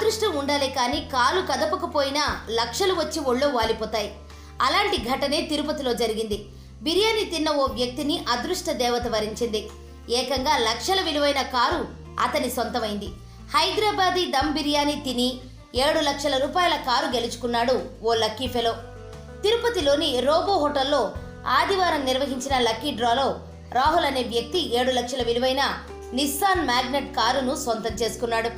అదృష్టం ఉండాలే కానీ కాలు కదపకపోయినా లక్షలు వచ్చి ఒళ్ళో వాలిపోతాయి. అలాంటి ఘటనే తిరుపతిలో జరిగింది. బిర్యానీ తిన్న ఓ వ్యక్తిని అదృష్ట దేవత వరించింది. ఏకంగా లక్షల విలువైన కారు అతని సొంతమైంది. హైదరాబాదీ దమ్ బిర్యానీ తిని 7 లక్షల రూపాయల కారు గెలుచుకున్నాడు ఓ లక్కీ ఫెలో. తిరుపతిలోని రోబో హోటల్లో ఆదివారం నిర్వహించిన లక్కీ డ్రాలో రాహుల్ అనే వ్యక్తి 7 లక్షల విలువైన నిస్సాన్ మ్యాగ్నెట్ కారును సొంతం చేసుకున్నాడు.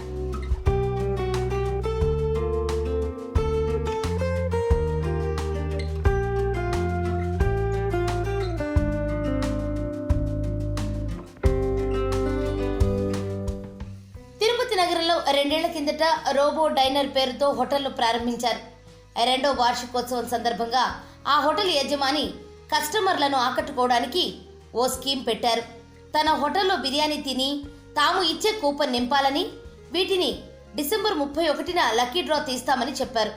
తిరుపతి నగరంలో 2 ఏళ్ల కిందట రోబో డైనర్ పేరుతో హోటల్ను ప్రారంభించారు. 2వ వార్షికోత్సవం సందర్భంగా ఆ హోటల్ యజమాని కస్టమర్లను ఆకట్టుకోవడానికి ఓ స్కీమ్ పెట్టారు. తన హోటల్లో బిర్యానీ తిని తాము ఇచ్చే కూపన్ నింపాలని, వీటిని డిసెంబర్ 31న లక్కీ డ్రా తీస్తామని చెప్పారు.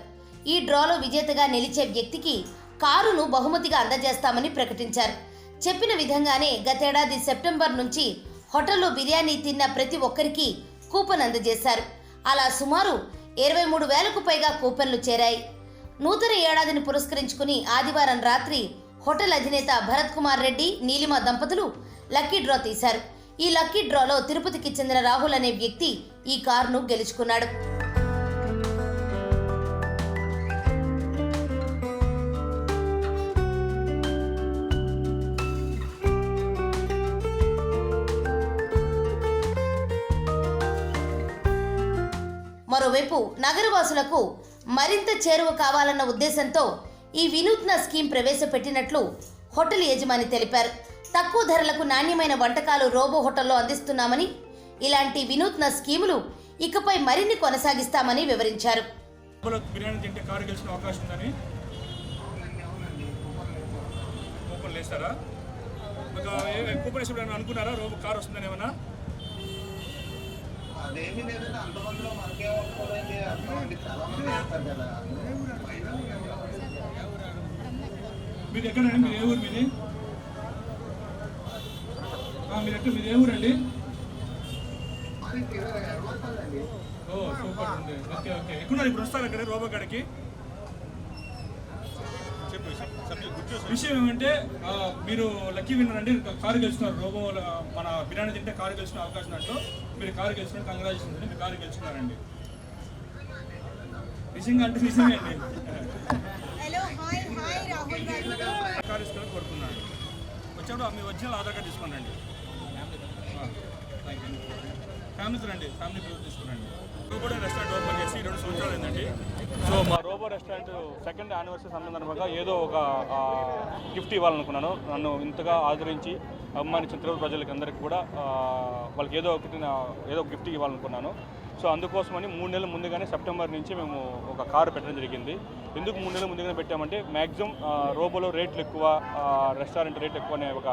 ఈ డ్రాలో విజేతగా నిలిచే వ్యక్తికి కారును బహుమతిగా అందజేస్తామని ప్రకటించారు. చెప్పిన విధంగానే గతేడాది సెప్టెంబర్ నుంచి హోటల్లో బిర్యానీ తిన్న ప్రతి ఒక్కరికి కూపన్ అందజేశారు. అలా సుమారు 23,000కు పైగా కూపన్లు చేరాయి. నూతన ఏడాదిని పురస్కరించుకుని ఆదివారం రాత్రి హోటల్ అధినేత భరత్ కుమార్ రెడ్డి, నీలిమ దంపతులు లక్కీ డ్రా తీశారు. ఈ లక్కీ డ్రాలో తిరుపతికి చెందిన రాహుల్ అనే వ్యక్తి ఈ కారును గెలుచుకున్నాడు. మరోవైపు నగరవాసులకు మరింత చేరువ కావాలన్న ఉద్దేశంతో ఈ వినూత్న స్కీమ్ ప్రవేశపెట్టినట్లు హోటల్ యజమాని తెలిపారు. తక్కువ ధరలకు నాణ్యమైన వంటకాలు రోబో హోటల్లో అందిస్తున్నామని, ఇలాంటి వినూత్న స్కీములు ఇకపై మరిన్ని కొనసాగిస్తామని వివరించారు. బిర్యానీ తింటే కారు గెలిచిన అవకాశం ఉందని కూపన్ లేస్తారా? కూపన్ వేసి అనుకున్నారా రోబో కారు వస్తుందని? ఏమన్నా అదేమీ లేదండి. అంతమందిలో మనకే వస్తుందండి. అంతమంది చాలా మంది వేస్తారు కదా. మీరు ఎక్కడండి? మీరు ఏ ఊరు మీది? మీరు ఏ ఊరండి? ఓ సూపర్ అండి. Okay okay. ఎక్కడున్నారు ఇప్పుడు? వస్తారు అక్కడ రోబో కాడికి. విషయం ఏమంటే మీరు లక్కీ విన్నర్ అండి, కారు గెలుచుకున్నారు. రోబో మన బిర్యానీ తింటే కారు గెలుచుకునే అవకాశం ఉన్నట్లు మీరు కారు గెలుచుకున్నారు. కంగ్రాచులేషన్స్ అండి, మీరు కారు గెలుచుకున్నారండి. నిజంగా అంటే నిజమే అండి. కారు ఇస్తారని కోరుకున్నాను. వచ్చేప్పుడు మీ ఒరిజినల్ ఆధార్ కార్డు తీసుకోండి. ఫ్యామిలీతో రండి, ఫ్యామిలీ తీసుకురండి. రోబో రెస్టారెంట్ ఓపెన్ చేసి 2 సంవత్సరాలు అయిందండి. సో మా రోబో రెస్టారెంట్ 2nd యానివర్సరీ సందర్భంగా ఏదో ఒక గిఫ్ట్ ఇవ్వాలనుకున్నాను. నన్ను ఇంతగా ఆదరించి అభిమానించిన తిరుపతి ప్రజలకి అందరికీ కూడా వాళ్ళకి ఏదో ఒక గిఫ్ట్ ఇవ్వాలనుకున్నాను. సో అందుకోసమని 3 నెలల ముందుగానే సెప్టెంబర్ నుంచి మేము ఒక కారు పెట్టడం జరిగింది. ఎందుకు 3 నెలల ముందుగానే పెట్టామంటే మ్యాక్సిమం రోబోలో రేట్లు ఎక్కువ, రెస్టారెంట్ రేట్లు ఎక్కువ అనే ఒక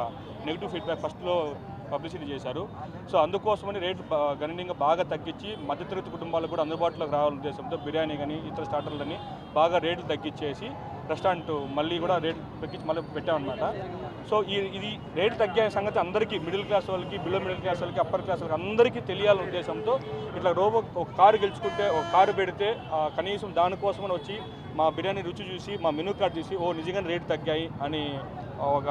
నెగిటివ్ ఫీడ్బ్యాక్ ఫస్ట్లో పబ్లిసిటీ చేశారు. సో అందుకోసమని రేట్లు గణనీయంగా బాగా తగ్గించి మధ్యతరగతి కుటుంబాలకు కూడా అందుబాటులోకి రావాలనే ఉద్దేశంతో బిర్యానీ కానీ ఇతర స్టార్టర్లని బాగా రేట్లు తగ్గించేసి రెస్టారెంట్ మళ్ళీ కూడా రేట్లు తగ్గించి మళ్ళీ పెట్టామన్నమాట. సో ఇది రేటు తగ్గే సంగతి అందరికీ, మిడిల్ క్లాస్ వాళ్ళకి, బిలో మిడిల్ క్లాస్ వాళ్ళకి, అప్పర్ క్లాస్ వాళ్ళకి అందరికీ తెలియాలనే ఉద్దేశంతో ఇట్లా రోబో ఒక కారు గెలుచుకుంటే, ఒక కారు పెడితే కనీసం దానికోసమని వచ్చి మా బిర్యానీ రుచి చూసి మా మెనూ కార్డు చూసి నిజంగానే రేటు తగ్గాయి అని ఒక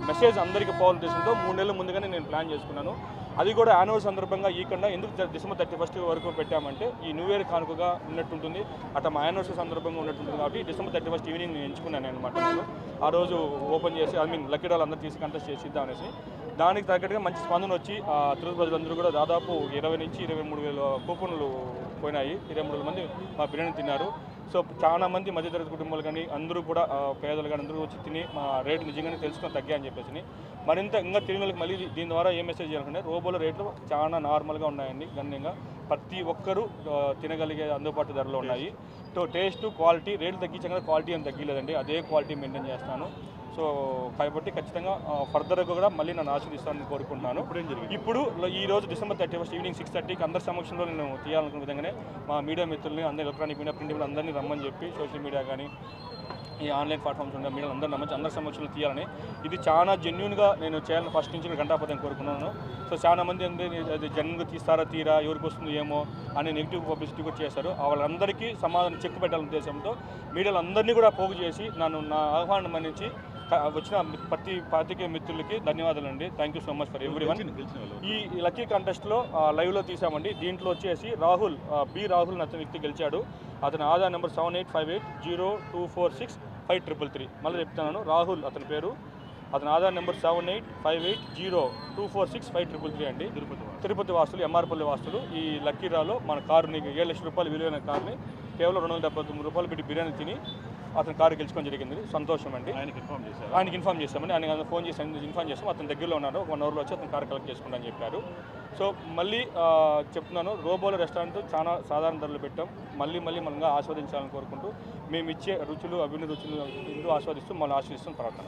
మెసేజ్ అందరికీ పోవాలనే ఉద్దేశంతో 3 నెలల ముందుగానే నేను ప్లాన్ చేసుకున్నాను. అది కూడా యాన్యువల్ సందర్భంగా ఈ కన్నా ఎందుకు డిసెంబర్ 31 వరకు పెట్టామంటే ఈ న్యూ ఇయర్ కానుకగా ఉన్నట్టుంటుంది, అట్లా మా యానివర్సరీ సందర్భంగా ఉన్నట్టుంటుంది. కాబట్టి డిసెంబర్ 31 ఈవినింగ్ నేను ఎంచుకున్నాను అనమాట. నేను ఆ రోజు ఓపెన్ చేసి లక్కీ డ్రాలు అందరూ తీసి కంటెస్ట్ చేసిద్దాం అనేసి దానికి తగ్గట్టుగా మంచి స్పందన వచ్చి తిరుపతి ప్రజలందరూ కూడా దాదాపు 20 నుంచి 23,000 కూపన్లు పోయినాయి. 23,000 మంది మా బిర్యానీ తిన్నారు. సో చాలా మంది మధ్యతరగతి కుటుంబాలు కానీ అందరూ కూడా పేదలు కానీ అందరూ వచ్చి తిని మా రేట్లు నిజంగానే తెలుసుకొని తగ్గాయని చెప్పేసి మరింత ఇంకా తిరిగి వాళ్ళకి మళ్ళీ దీని ద్వారా ఏ మెసేజ్ చేయాలంటే రోబోలో రేట్లు చాలా నార్మల్గా ఉన్నాయండి. గణనీయంగా ప్రతి ఒక్కరూ తినగలిగే అందుబాటు ధరలో ఉన్నాయి. సో టేస్ట్, క్వాలిటీ రేట్లు తగ్గించగా క్వాలిటీ ఏం తగ్గలేదండి, అదే క్వాలిటీ మెయింటైన్ చేస్తాను. సో కాబట్టి ఖచ్చితంగా ఫర్దర్గా కూడా మళ్ళీ నన్ను ఆశీర్దిస్తానని కోరుకుంటున్నాను. ఇప్పుడు ఈ రోజు డిసెంబర్ 31 ఈవినింగ్ 6:30కి అందరి సమక్షంలో నేను తీయాలనుకున్న విధంగానే మా మీడియా మిత్రుల్ని, అందరి ఎలక్ట్రానిక్ మీడియా, ప్రింట్ మీడియా అందరినీ రమ్మని చెప్పి సోషల్ మీడియా కానీ ఈ ఆన్లైన్ ప్లాట్ఫామ్స్ ఉండే మీడియా అందరూ నమ్మించి అందరి సమక్షంలో తీయాలని, ఇది చాలా జెన్యున్గా నేను చేయాలని ఫస్ట్ నుంచి గంటాపతం కోరుకున్నాను. సో చాలా మంది అది జెన్యున్గా తీస్తారా తీరా ఎవరికి వస్తుంది ఏమో అని నెగిటివ్ పబ్లిసిటీ కూడా చేశారు. వాళ్ళందరికీ సమాధానం చెక్ పెట్టాలనే ఉద్దేశంతో మీడియాలో అందరినీ కూడా పోగు చేసి నన్ను నా ఆహ్వానం మన్నించి వచ్చిన ప్రతి పాతికే మిత్రులకి ధన్యవాదాలు అండి. Thank you so much for everyone. ఈ లక్కీ కంటెస్ట్లో లైవ్లో తీసామండి. దీంట్లో వచ్చేసి రాహుల్ రాహుల్ అతని వ్యక్తి గెలిచాడు. అతని ఆధార్ నెంబర్ 785802465333. మళ్ళీ చెప్తున్నాను, రాహుల్ అతని పేరు. అతని ఆధార్ నెంబర్ 785802465333 అండి. తిరుపతి వాసులు, ఎంఆర్పల్లి వాసులు. ఈ లక్కీ డ్రాలో మన కారుని 7 లక్షల రూపాయలు విలువైన కార్ని కేవలం 279 రూపాయలు పెట్టి బిర్యానీ తిని అతని కారు గెలుచుకొని జరిగింది. సంతోషం అండి. ఆయనకి ఇన్ఫామ్ చేస్తామండి. ఆయన ఫోన్ చేసి ఇన్ఫామ్ చేస్తాం. అతని దగ్గరలో ఉన్నారు. 1 అవర్లో వచ్చి అతని కారు కలెక్ట్ చేసుకుంటా అని చెప్పారు. సో మళ్ళీ చెప్తున్నాను, రోబోలో రెస్టారెంట్ చాలా సాధారణ ధరలు పెట్టాం. మళ్ళీ మనంగా ఆస్వాదించాలని కోరుకుంటూ మేము ఇచ్చే రుచులు అభివృద్ధి రుచులు ఆస్వాదిస్తూ మళ్ళీ ఆస్వాదిస్తాం ప్రార్థన.